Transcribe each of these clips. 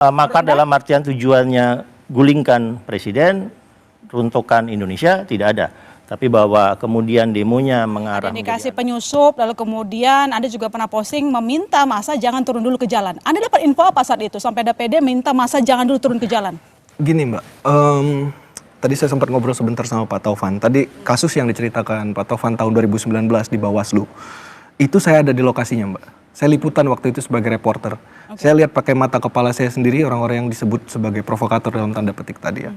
Makar dalam artian tujuannya gulingkan presiden, runtuhkan Indonesia, tidak ada. Tapi bahwa kemudian demonya mengarah indikasi penyusup, lalu kemudian Anda juga pernah posting meminta massa jangan turun dulu ke jalan. Anda dapat info apa saat itu sampai ada PD minta massa jangan dulu turun ke jalan? Gini Mbak, tadi saya sempat ngobrol sebentar sama Pak Taufan. Tadi kasus yang diceritakan Pak Taufan tahun 2019 di Bawaslu, itu saya ada di lokasinya Mbak. Saya liputan waktu itu sebagai reporter. Saya lihat pakai mata kepala saya sendiri orang-orang yang disebut sebagai provokator dalam tanda petik tadi ya.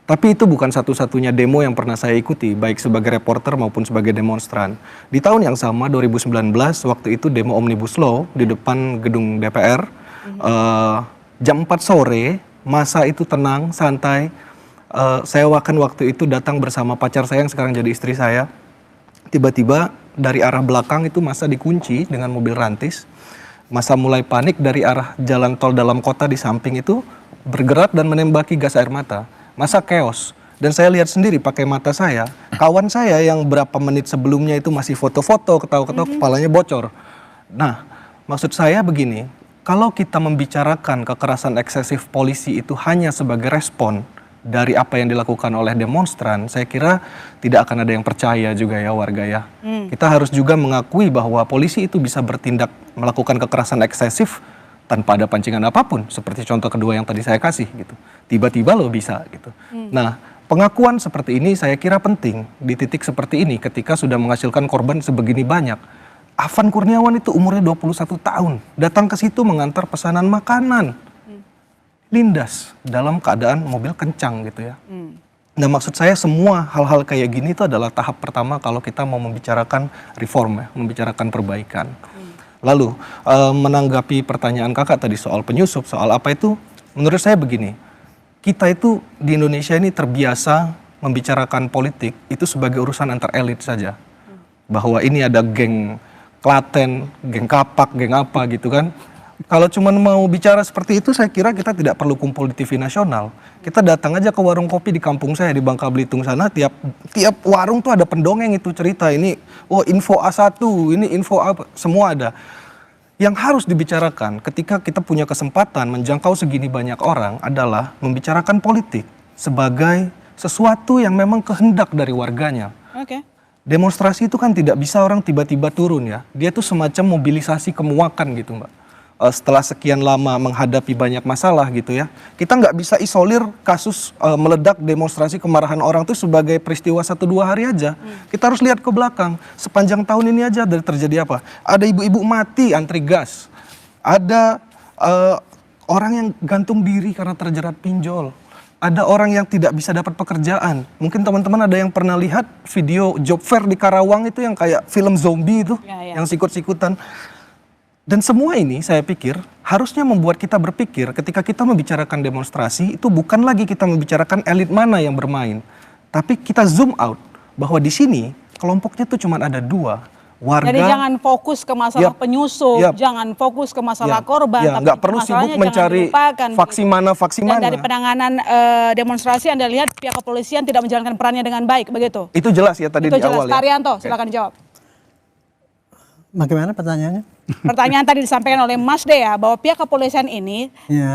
Tapi itu bukan satu-satunya demo yang pernah saya ikuti, baik sebagai reporter maupun sebagai demonstran. Di tahun yang sama, 2019, waktu itu demo Omnibus Law di depan gedung DPR. Jam 4 sore, masa itu tenang, santai. Saya waktu itu datang bersama pacar saya yang sekarang jadi istri saya. Tiba-tiba dari arah belakang itu masa dikunci dengan mobil rantis. Masa mulai panik dari arah jalan tol dalam kota di samping itu bergerak dan menembaki gas air mata. Masa chaos. Dan saya lihat sendiri pakai mata saya, kawan saya yang berapa menit sebelumnya itu masih foto-foto, ketawa-ketawa, kepalanya bocor. Nah, maksud saya begini, kalau kita membicarakan kekerasan eksesif polisi itu hanya sebagai respon dari apa yang dilakukan oleh demonstran, saya kira tidak akan ada yang percaya juga ya warga ya. Kita harus juga mengakui bahwa polisi itu bisa bertindak melakukan kekerasan eksesif tanpa ada pancingan apapun, seperti contoh kedua yang tadi saya kasih gitu. Tiba-tiba lo bisa gitu. Nah, pengakuan seperti ini saya kira penting di titik seperti ini ketika sudah menghasilkan korban sebegini banyak. Afan Kurniawan itu umurnya 21 tahun, datang ke situ mengantar pesanan makanan. Lindas dalam keadaan mobil kencang gitu ya. Nah, maksud saya semua hal-hal kayak gini itu adalah tahap pertama kalau kita mau membicarakan reform ya, membicarakan perbaikan. Lalu menanggapi pertanyaan kakak tadi soal penyusup, soal apa itu, menurut saya begini, kita itu di Indonesia ini terbiasa membicarakan politik itu sebagai urusan antar elit saja. Bahwa ini ada geng Klaten, geng Kapak, geng apa gitu kan. Kalau cuma mau bicara seperti itu, saya kira kita tidak perlu kumpul di TV nasional. Kita datang aja ke warung kopi di kampung saya di Bangka Belitung sana, tiap warung tuh ada pendongeng itu cerita ini, oh info A1, ini info apa, semua ada. Yang harus dibicarakan ketika kita punya kesempatan menjangkau segini banyak orang adalah membicarakan politik sebagai sesuatu yang memang kehendak dari warganya. Demonstrasi itu kan tidak bisa orang tiba-tiba turun ya. Dia tuh semacam mobilisasi kemuakan gitu Mbak. Setelah sekian lama menghadapi banyak masalah gitu ya, kita nggak bisa isolir kasus meledak demonstrasi kemarahan orang itu sebagai peristiwa 1-2 hari aja. Kita harus lihat ke belakang, sepanjang tahun ini aja dari terjadi apa. Ada ibu-ibu mati antri gas, ada orang yang gantung diri karena terjerat pinjol, ada orang yang tidak bisa dapat pekerjaan. Mungkin teman-teman ada yang pernah lihat video job fair di Karawang itu yang kayak film zombie itu, yang sikut-sikutan. Dan semua ini saya pikir harusnya membuat kita berpikir ketika kita membicarakan demonstrasi itu bukan lagi kita membicarakan elit mana yang bermain. Tapi kita zoom out bahwa di sini kelompoknya tuh cuma ada 2. Warga. Jadi jangan fokus ke masalah penyusup, jangan fokus ke masalah korban. Tapi nggak perlu sibuk mencari faksi mana, faksi mana. Dan dari penanganan demonstrasi Anda lihat pihak kepolisian tidak menjalankan perannya dengan baik, begitu? Itu jelas ya tadi di awal ya. Pak Arianto, silakan dijawab. Bagaimana pertanyaannya? Pertanyaan tadi disampaikan oleh Mas Dea bahwa pihak kepolisian ini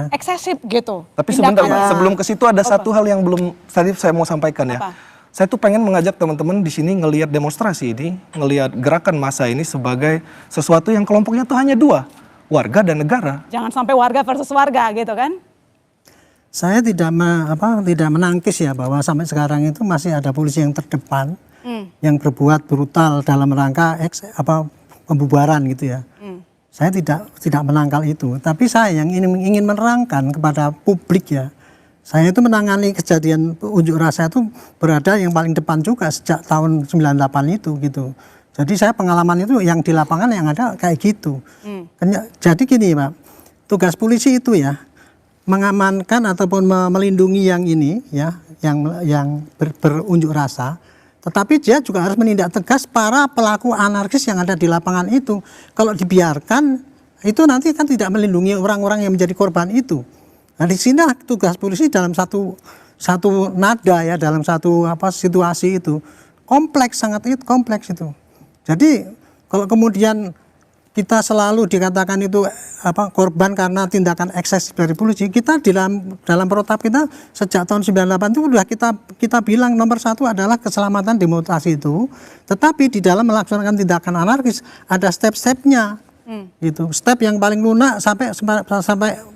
eksesif gitu. Tapi sebentar sebelum ke situ ada satu hal yang belum tadi saya mau sampaikan ya. Saya tuh pengen mengajak teman-teman di sini ngelihat demonstrasi ini, ngelihat gerakan massa ini sebagai sesuatu yang kelompoknya tuh hanya 2, warga dan negara. Jangan sampai warga versus warga gitu kan? Saya tidak menangkis ya bahwa sampai sekarang itu masih ada polisi yang terdepan yang berbuat brutal dalam rangka pembubaran gitu ya. Saya tidak menangkal itu, tapi saya yang ingin menerangkan kepada publik ya. Saya itu menangani kejadian unjuk rasa itu berada yang paling depan juga sejak tahun 98 itu gitu. Jadi saya pengalaman itu yang di lapangan yang ada kayak gitu. Jadi gini Pak, tugas polisi itu ya mengamankan ataupun melindungi yang ini ya, yang berunjuk rasa. Tetapi dia juga harus menindak tegas para pelaku anarkis yang ada di lapangan itu. Kalau dibiarkan, itu nanti kan tidak melindungi orang-orang yang menjadi korban itu. Nah di sini tugas polisi dalam satu nada ya, dalam satu situasi itu kompleks, sangat kompleks itu. Jadi kalau kemudian kita selalu dikatakan itu korban karena tindakan eksesif dari polisi. Kita dalam protap kita sejak tahun 98 itu sudah kita bilang nomor satu adalah keselamatan demonstrasi itu. Tetapi di dalam melaksanakan tindakan anarkis ada step-stepnya, gitu. Step yang paling lunak sampai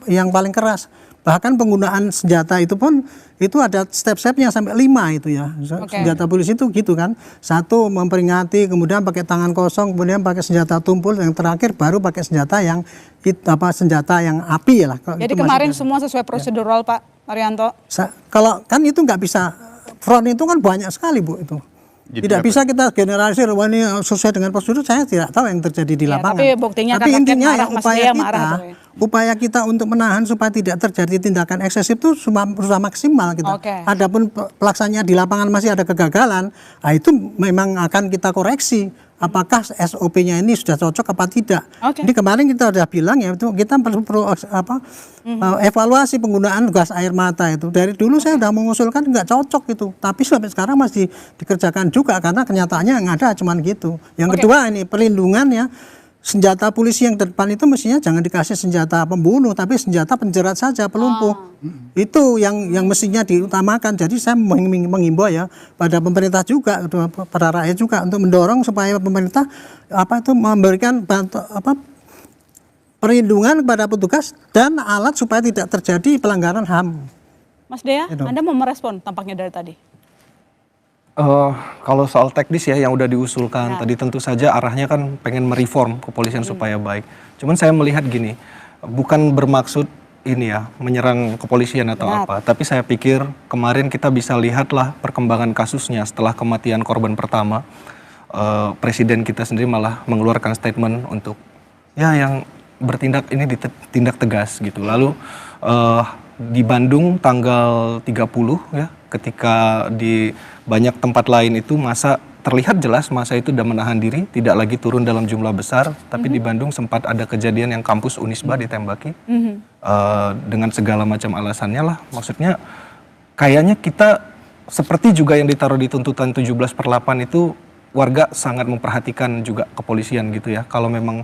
yang paling keras. Bahkan penggunaan senjata itu pun itu ada step-stepnya sampai 5 itu ya. Senjata polisi itu gitu kan. 1 memperingati, kemudian pakai tangan kosong, kemudian pakai senjata tumpul, yang terakhir baru pakai senjata yang senjata yang api ya lah. Jadi kemarin semua sesuai prosedural Pak Arianto. Kalau kan itu nggak bisa, front itu kan banyak sekali Bu itu. Tidak bisa kita generalisir, wah ini sesuai dengan prosedur, saya tidak tahu yang terjadi di lapangan. Tapi buktinya intinya ya upaya kita untuk menahan supaya tidak terjadi tindakan eksesif itu berusaha maksimal kita. Adapun pelaksanaannya di lapangan masih ada kegagalan, nah itu memang akan kita koreksi. Apakah SOP-nya ini sudah cocok apa tidak? Jadi kemarin kita sudah bilang ya, itu kita perlu evaluasi penggunaan gas air mata itu. Dari dulu saya sudah mengusulkan nggak cocok itu, tapi sampai sekarang masih dikerjakan juga karena kenyataannya yang ada cuma gitu. Yang kedua ini perlindungan ya. Senjata polisi yang depan itu mestinya jangan dikasih senjata pembunuh, tapi senjata penjerat saja, pelumpuh. Itu yang mestinya diutamakan. Jadi saya menghimbau ya pada pemerintah juga, para rakyat juga untuk mendorong supaya pemerintah memberikan perlindungan kepada petugas dan alat supaya tidak terjadi pelanggaran HAM. Mas Dea, Anda mau merespon tampaknya dari tadi? Kalau soal teknis ya yang udah diusulkan tadi tentu saja arahnya kan pengen mereform kepolisian supaya baik. Cuman saya melihat gini, bukan bermaksud ini ya menyerang kepolisian atau apa, tapi saya pikir kemarin kita bisa lihatlah perkembangan kasusnya setelah kematian korban pertama. Presiden kita sendiri malah mengeluarkan statement untuk ya yang bertindak ini ditindak tegas gitu. Lalu di Bandung tanggal 30 ya, ketika di banyak tempat lain itu terlihat jelas masa itu sudah menahan diri, tidak lagi turun dalam jumlah besar, tapi di Bandung sempat ada kejadian yang kampus Unisba ditembaki dengan segala macam alasannya lah. Maksudnya kayaknya kita seperti juga yang ditaruh di tuntutan 17/8 itu, warga sangat memperhatikan juga kepolisian gitu ya. Kalau memang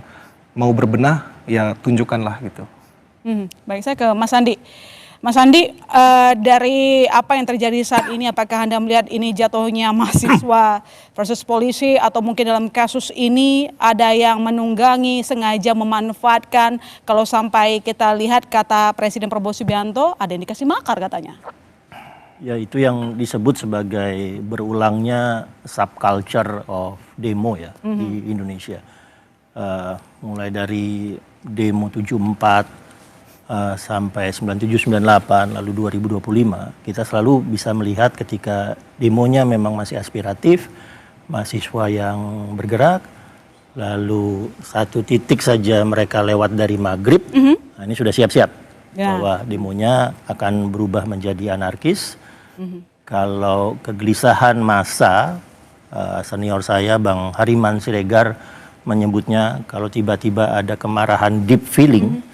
mau berbenah ya tunjukkanlah gitu. Baik, saya ke Mas Andi. Mas Andi, dari apa yang terjadi saat ini, apakah Anda melihat ini jatuhnya mahasiswa versus polisi, atau mungkin dalam kasus ini ada yang menunggangi, sengaja memanfaatkan, kalau sampai kita lihat kata Presiden Prabowo Subianto, ada yang dikasih makar katanya? Ya itu yang disebut sebagai berulangnya subculture of demo ya di Indonesia. Mulai dari demo 74, sampai 97-98 lalu 2025 kita selalu bisa melihat ketika demonya memang masih aspiratif, mahasiswa yang bergerak, lalu satu titik saja mereka lewat dari maghrib, nah ini sudah siap-siap bahwa demonya akan berubah menjadi anarkis. Kalau kegelisahan massa, senior saya Bang Hariman Siregar menyebutnya kalau tiba-tiba ada kemarahan deep feeling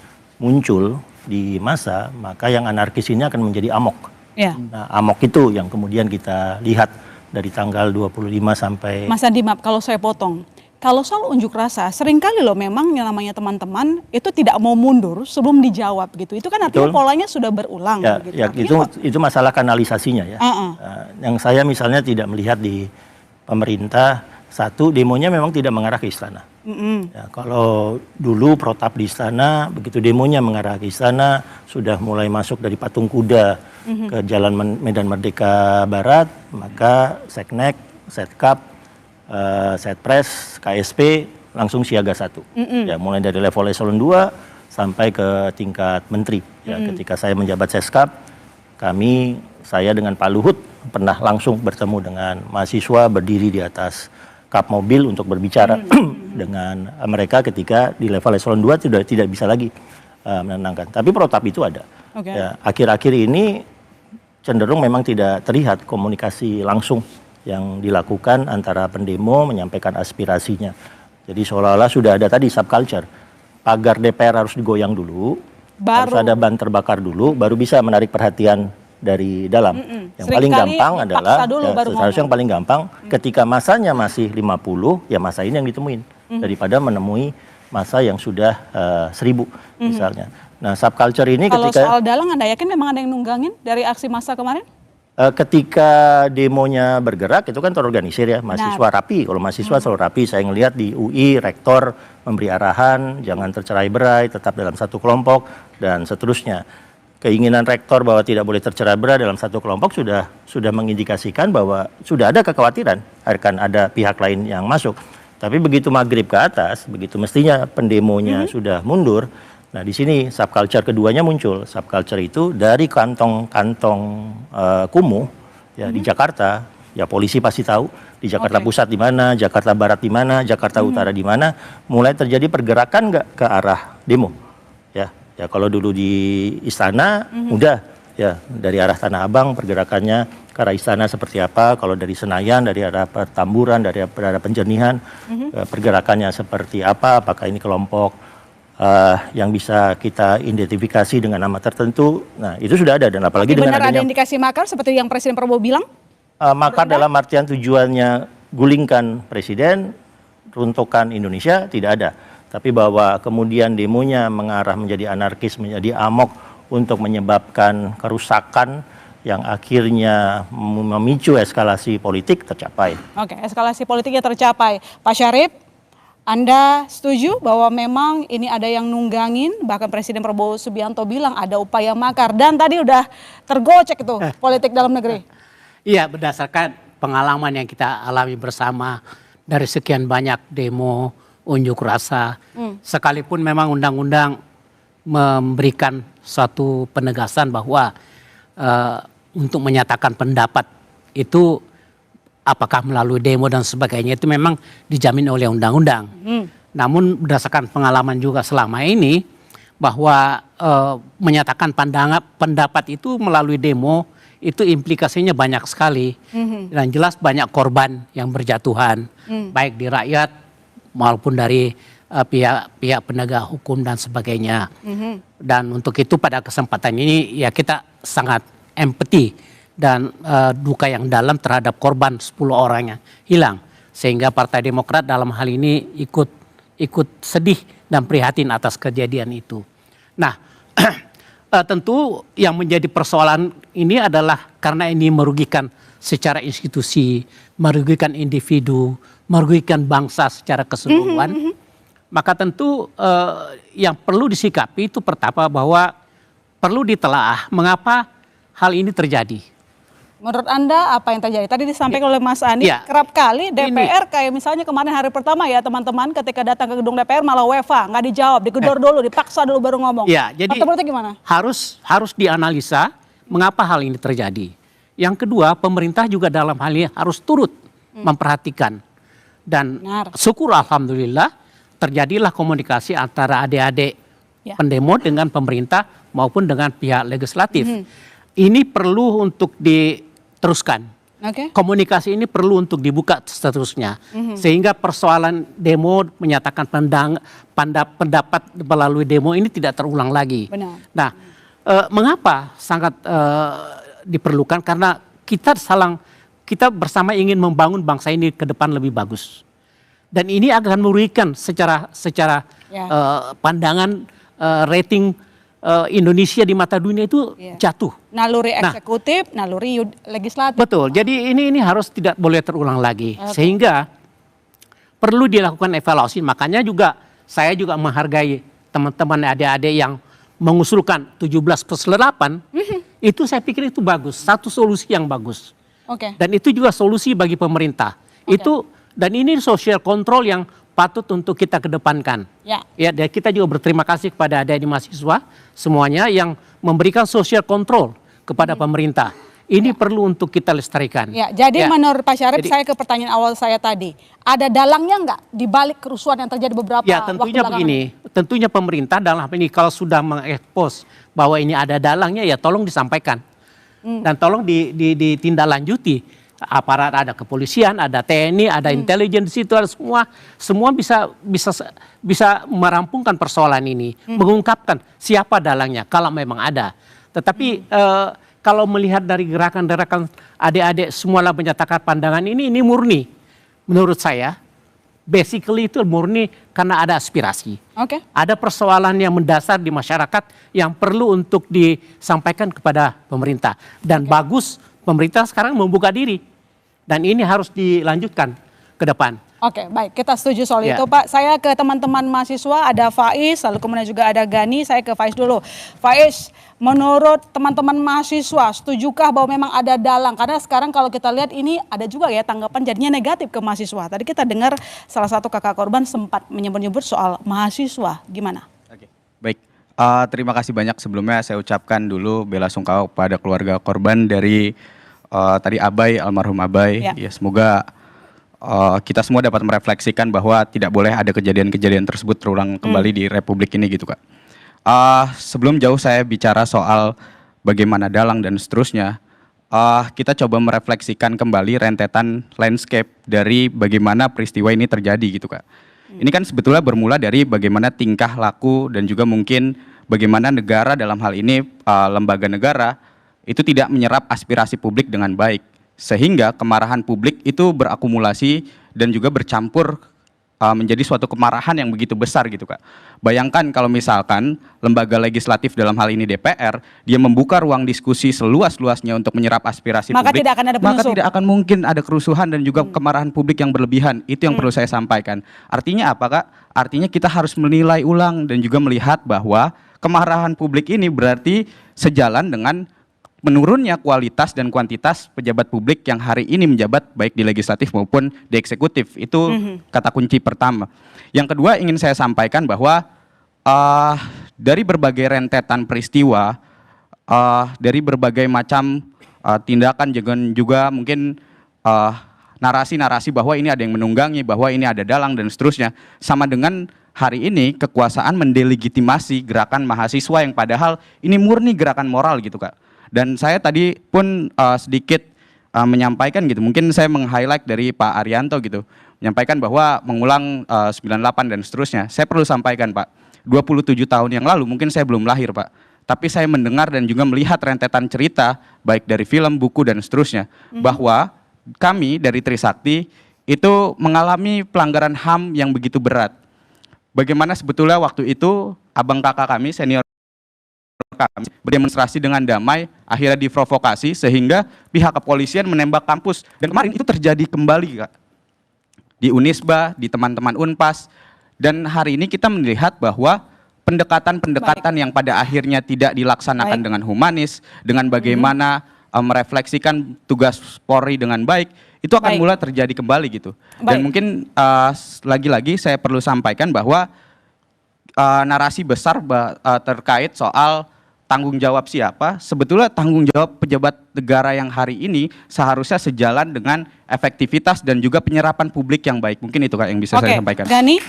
muncul di massa, maka yang anarkis ini akan menjadi amok. Nah, amok itu yang kemudian kita lihat dari tanggal 25 sampai... Mas Andi, maaf kalau saya potong. Kalau soal unjuk rasa, seringkali loh memang yang namanya teman-teman itu tidak mau mundur sebelum dijawab gitu. Itu kan artinya polanya sudah berulang. Ya, itu masalah kanalisasinya ya. Yang saya misalnya tidak melihat di pemerintah, satu, demonya memang tidak mengarah ke istana. Ya, kalau dulu protap di istana, begitu demonya mengarah ke istana, sudah mulai masuk dari Patung Kuda ke Jalan Medan Merdeka Barat, maka Seknek, Setkap, Setpres, KSP langsung siaga 1. Ya, mulai dari level eselon 2 sampai ke tingkat menteri. Ya, ketika saya menjabat Seskap, saya dengan Pak Luhut pernah langsung bertemu dengan mahasiswa, berdiri di atas kap mobil untuk berbicara dengan mereka ketika di level eselon 2 sudah tidak bisa lagi menenangkan. Tapi protap itu ada. Ya, akhir-akhir ini cenderung memang tidak terlihat komunikasi langsung yang dilakukan antara pendemo menyampaikan aspirasinya. Jadi seolah-olah sudah ada tadi subculture. Pagar DPR harus digoyang dulu, harus ada ban terbakar dulu, baru bisa menarik perhatian dari dalam. Yang paling gampang adalah seharusnya yang paling gampang ketika masanya masih 50, ya masa ini yang ditemuin daripada menemui massa yang sudah 1.000 misalnya. Nah, subculture ini Kalau ketika soal dalang, Anda yakin memang ada yang nunggangin dari aksi massa kemarin? ketika demonya bergerak itu kan terorganisir ya, mahasiswa rapi. Kalau mahasiswa selalu rapi, saya ngelihat di UI rektor memberi arahan jangan tercerai-berai, tetap dalam satu kelompok dan seterusnya. Keinginan rektor bahwa tidak boleh tercerai-berai dalam satu kelompok sudah mengindikasikan bahwa sudah ada kekhawatiran akan ada pihak lain yang masuk. Tapi begitu maghrib ke atas, begitu mestinya pendemonya sudah mundur. Nah, di sini subculture keduanya muncul. Subculture itu dari kantong-kantong kumuh ya di Jakarta. Ya polisi pasti tahu di Jakarta Pusat di mana, Jakarta Barat di mana, Jakarta Utara di mana, mulai terjadi pergerakan nggak ke arah demo. Ya kalau dulu di Istana udah ya dari arah Tanah Abang pergerakannya ke arah Istana seperti apa, kalau dari Senayan dari arah Petamburan, dari arah Penjernihan pergerakannya seperti apa, apakah ini kelompok yang bisa kita identifikasi dengan nama tertentu. Nah, itu sudah ada dan apalagi dengan Benar ada adanya indikasi makar seperti yang Presiden Prabowo bilang? makar dalam artian tujuannya gulingkan presiden, runtuhkan Indonesia tidak ada. Tapi bahwa kemudian demonya mengarah menjadi anarkis, menjadi amok untuk menyebabkan kerusakan yang akhirnya memicu eskalasi politik tercapai. Oke, eskalasi politiknya tercapai. Pak Syarif, Anda setuju bahwa memang ini ada yang nunggangin, bahkan Presiden Prabowo Subianto bilang ada upaya makar dan tadi udah tergocek itu politik dalam negeri. Iya, berdasarkan pengalaman yang kita alami bersama dari sekian banyak demo, unjuk rasa, sekalipun memang undang-undang memberikan suatu penegasan bahwa untuk menyatakan pendapat itu apakah melalui demo dan sebagainya itu memang dijamin oleh undang-undang. Namun berdasarkan pengalaman juga selama ini bahwa menyatakan pendapat itu melalui demo itu implikasinya banyak sekali dan jelas banyak korban yang berjatuhan baik di rakyat maupun dari pihak penegak hukum dan sebagainya. Dan untuk itu pada kesempatan ini ya kita sangat empati dan duka yang dalam terhadap korban 10 orang yang hilang. Sehingga Partai Demokrat dalam hal ini ikut sedih dan prihatin atas kejadian itu. Nah, tentu yang menjadi persoalan ini adalah karena ini merugikan secara institusi, merugikan individu, merugikan bangsa secara keseluruhan. Maka tentu yang perlu disikapi itu pertama bahwa perlu ditelaah mengapa hal ini terjadi. Menurut Anda apa yang terjadi? Tadi disampaikan oleh Mas Andi, kerap kali DPR kayak misalnya kemarin hari pertama ya teman-teman ketika datang ke gedung DPR malah WFA, nggak dijawab, digedor dulu, dipaksa dulu baru ngomong. Ya, jadi berarti gimana? Harus dianalisa mengapa hal ini terjadi. Yang kedua, pemerintah juga dalam hal ini harus turut memperhatikan. Dan syukur alhamdulillah terjadilah komunikasi antara adik-adik pendemo dengan pemerintah maupun dengan pihak legislatif. Ini perlu untuk diteruskan. Komunikasi ini perlu untuk dibuka seterusnya. Sehingga persoalan demo menyatakan pendapat melalui demo ini tidak terulang lagi. Benar. Nah, mengapa sangat diperlukan? Karena kita bersama ingin membangun bangsa ini ke depan lebih bagus. Dan ini akan merugikan secara pandangan rating Indonesia di mata dunia itu jatuh. Naluri eksekutif, naluri legislatif. Betul. Jadi ini harus tidak boleh terulang lagi. Sehingga perlu dilakukan evaluasi. Makanya juga saya juga menghargai teman-teman adik-adik yang mengusulkan 17+8. Itu saya pikir itu bagus. Satu solusi yang bagus. Dan itu juga solusi bagi pemerintah. Dan ini social control yang patut untuk kita kedepankan. Ya, dan kita juga berterima kasih kepada adik-adik mahasiswa semuanya yang memberikan social control kepada pemerintah. Ini perlu untuk kita lestarikan. Jadi menurut Pak Syarif, saya ke pertanyaan awal saya tadi, ada dalangnya nggak di balik kerusuhan yang terjadi beberapa waktu tentunya begini. Tentunya pemerintah dalam hal ini kalau sudah mengekspos bahwa ini ada dalangnya ya tolong disampaikan. Dan tolong ditindaklanjuti. Aparat ada kepolisian, ada TNI, ada intelijen di situ, ada semua bisa merampungkan persoalan ini, mengungkapkan siapa dalangnya kalau memang ada. Tetapi kalau melihat dari gerakan-gerakan adik-adik semualah menyatakan pandangan ini murni menurut saya basically itu murni karena ada aspirasi. Oke. Ada persoalan yang mendasar di masyarakat yang perlu untuk disampaikan kepada pemerintah. Dan bagus pemerintah sekarang membuka diri. Dan ini harus dilanjutkan ke depan. Oke, baik. Kita setuju soal Ya. itu, Pak. Saya ke teman-teman mahasiswa, ada Faiz, lalu kemudian juga ada Gani. Saya ke Faiz dulu. Faiz, menurut teman-teman mahasiswa, setujukah bahwa memang ada dalang? Karena sekarang kalau kita lihat ini ada juga ya tanggapan jadinya negatif ke mahasiswa. Tadi kita dengar salah satu kakak korban sempat menyebut-nyebut soal mahasiswa. Gimana? Oke, baik. Terima kasih banyak sebelumnya saya ucapkan dulu bela sungkawa kepada keluarga korban dari tadi Abai, almarhum Abai. Ya. Ya, semoga kita semua dapat merefleksikan bahwa tidak boleh ada kejadian-kejadian tersebut terulang kembali di Republik ini gitu Kak. Sebelum jauh saya bicara soal bagaimana dalang dan seterusnya, kita coba merefleksikan kembali rentetan landscape dari bagaimana peristiwa ini terjadi gitu Kak. Ini kan sebetulnya bermula dari bagaimana tingkah laku dan juga mungkin bagaimana negara dalam hal ini lembaga negara itu tidak menyerap aspirasi publik dengan baik. Sehingga kemarahan publik itu berakumulasi dan juga bercampur menjadi suatu kemarahan yang begitu besar gitu Kak. Bayangkan kalau misalkan lembaga legislatif dalam hal ini DPR, dia membuka ruang diskusi seluas-luasnya untuk menyerap aspirasi Maka publik. tidak akan ada Maka penyusup. tidak akan mungkin ada kerusuhan dan juga kemarahan publik yang berlebihan. Itu yang perlu saya sampaikan. Artinya apa Kak? Artinya kita harus menilai ulang dan juga melihat bahwa kemarahan publik ini berarti sejalan dengan menurunnya kualitas dan kuantitas pejabat publik yang hari ini menjabat baik di legislatif maupun di eksekutif. Itu kata kunci pertama. Yang kedua ingin saya sampaikan bahwa dari berbagai rentetan peristiwa, dari berbagai macam tindakan juga mungkin narasi-narasi bahwa ini ada yang menunggangi, bahwa ini ada dalang dan seterusnya. Sama dengan hari ini kekuasaan mendelegitimasi gerakan mahasiswa yang padahal ini murni gerakan moral gitu Kak. Dan saya tadi pun sedikit menyampaikan gitu, mungkin saya meng-highlight dari Pak Arianto gitu, menyampaikan bahwa mengulang 98 dan seterusnya. Saya perlu sampaikan Pak, 27 tahun yang lalu mungkin saya belum lahir Pak, tapi saya mendengar dan juga melihat rentetan cerita baik dari film, buku dan seterusnya, bahwa kami dari Trisakti itu mengalami pelanggaran HAM yang begitu berat. Bagaimana sebetulnya waktu itu abang kakak kami, senior kami berdemonstrasi dengan damai, akhirnya diprovokasi sehingga pihak kepolisian menembak kampus. Dan kemarin itu terjadi kembali Kak, di Unisba, di teman-teman Unpas. Dan hari ini kita melihat bahwa pendekatan-pendekatan yang pada akhirnya tidak dilaksanakan dengan humanis, dengan bagaimana merefleksikan tugas Polri dengan baik, itu akan mulai terjadi kembali gitu. Dan mungkin lagi-lagi saya perlu sampaikan bahwa narasi besar terkait soal tanggung jawab siapa, sebetulnya tanggung jawab pejabat negara yang hari ini seharusnya sejalan dengan efektivitas dan juga penyerapan publik yang baik. Mungkin itu Kak yang bisa saya sampaikan. Gani,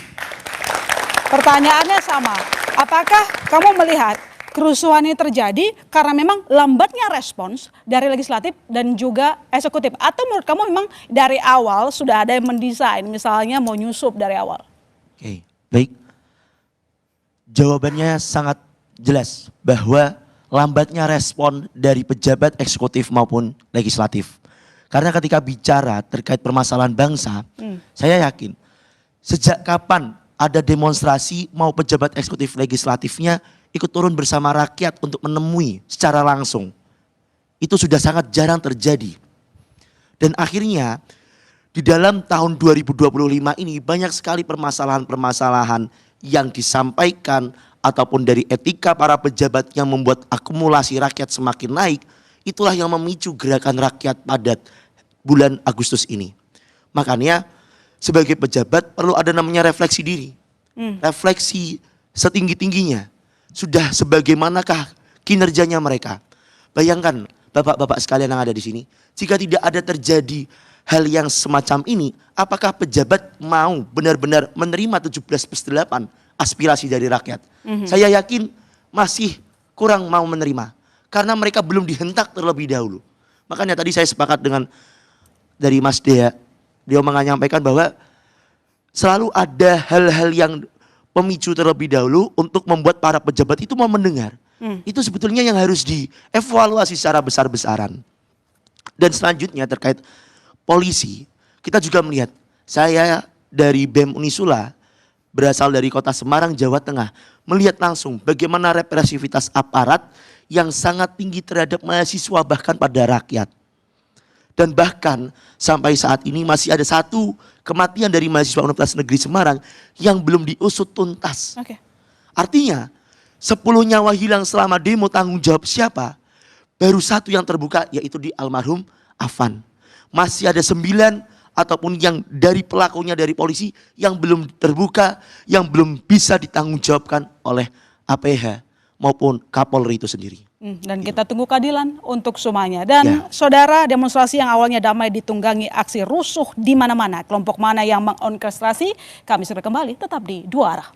pertanyaannya sama. Apakah kamu melihat kerusuhan ini terjadi karena memang lambatnya respons dari legislatif dan juga eksekutif? Atau menurut kamu memang dari awal sudah ada yang mendesain, misalnya mau nyusup dari awal? Oke, baik. Jawabannya sangat jelas bahwa lambatnya respon dari pejabat eksekutif maupun legislatif. Karena ketika bicara terkait permasalahan bangsa, saya yakin sejak kapan ada demonstrasi mau pejabat eksekutif legislatifnya ikut turun bersama rakyat untuk menemui secara langsung. Itu sudah sangat jarang terjadi. Dan akhirnya di dalam tahun 2025 ini banyak sekali permasalahan-permasalahan yang disampaikan ataupun dari etika para pejabat yang membuat akumulasi rakyat semakin naik, itulah yang memicu gerakan rakyat pada bulan Agustus ini. Makanya sebagai pejabat perlu ada namanya refleksi diri. Refleksi setinggi-tingginya. Sudah sebagaimanakah kinerjanya mereka. Bayangkan bapak-bapak sekalian yang ada di sini, jika tidak ada terjadi hal yang semacam ini, apakah pejabat mau benar-benar menerima 17+8 aspirasi dari rakyat? Saya yakin masih kurang mau menerima. Karena mereka belum dihentak terlebih dahulu. Makanya tadi saya sepakat dengan dari Mas Dea. Dia menyampaikan bahwa selalu ada hal-hal yang pemicu terlebih dahulu untuk membuat para pejabat itu mau mendengar. Itu sebetulnya yang harus dievaluasi secara besar-besaran. Dan selanjutnya terkait polisi, kita juga melihat, saya dari BEM Unisula berasal dari kota Semarang, Jawa Tengah, melihat langsung bagaimana represivitas aparat yang sangat tinggi terhadap mahasiswa bahkan pada rakyat. Dan bahkan sampai saat ini masih ada 1 kematian dari mahasiswa Universitas Negeri Semarang yang belum diusut tuntas. Oke. Artinya 10 nyawa hilang selama demo, tanggung jawab siapa? Baru 1 yang terbuka, yaitu di almarhum Afan. Masih ada 9 ataupun yang dari pelakunya dari polisi yang belum terbuka, yang belum bisa ditanggungjawabkan oleh APH maupun Kapolri itu sendiri. Dan kita tunggu keadilan untuk semuanya. Dan saudara, demonstrasi yang awalnya damai ditunggangi aksi rusuh di mana-mana. Kelompok mana yang mengorkestrasi? Kami segera kembali, tetap di Dua Arah.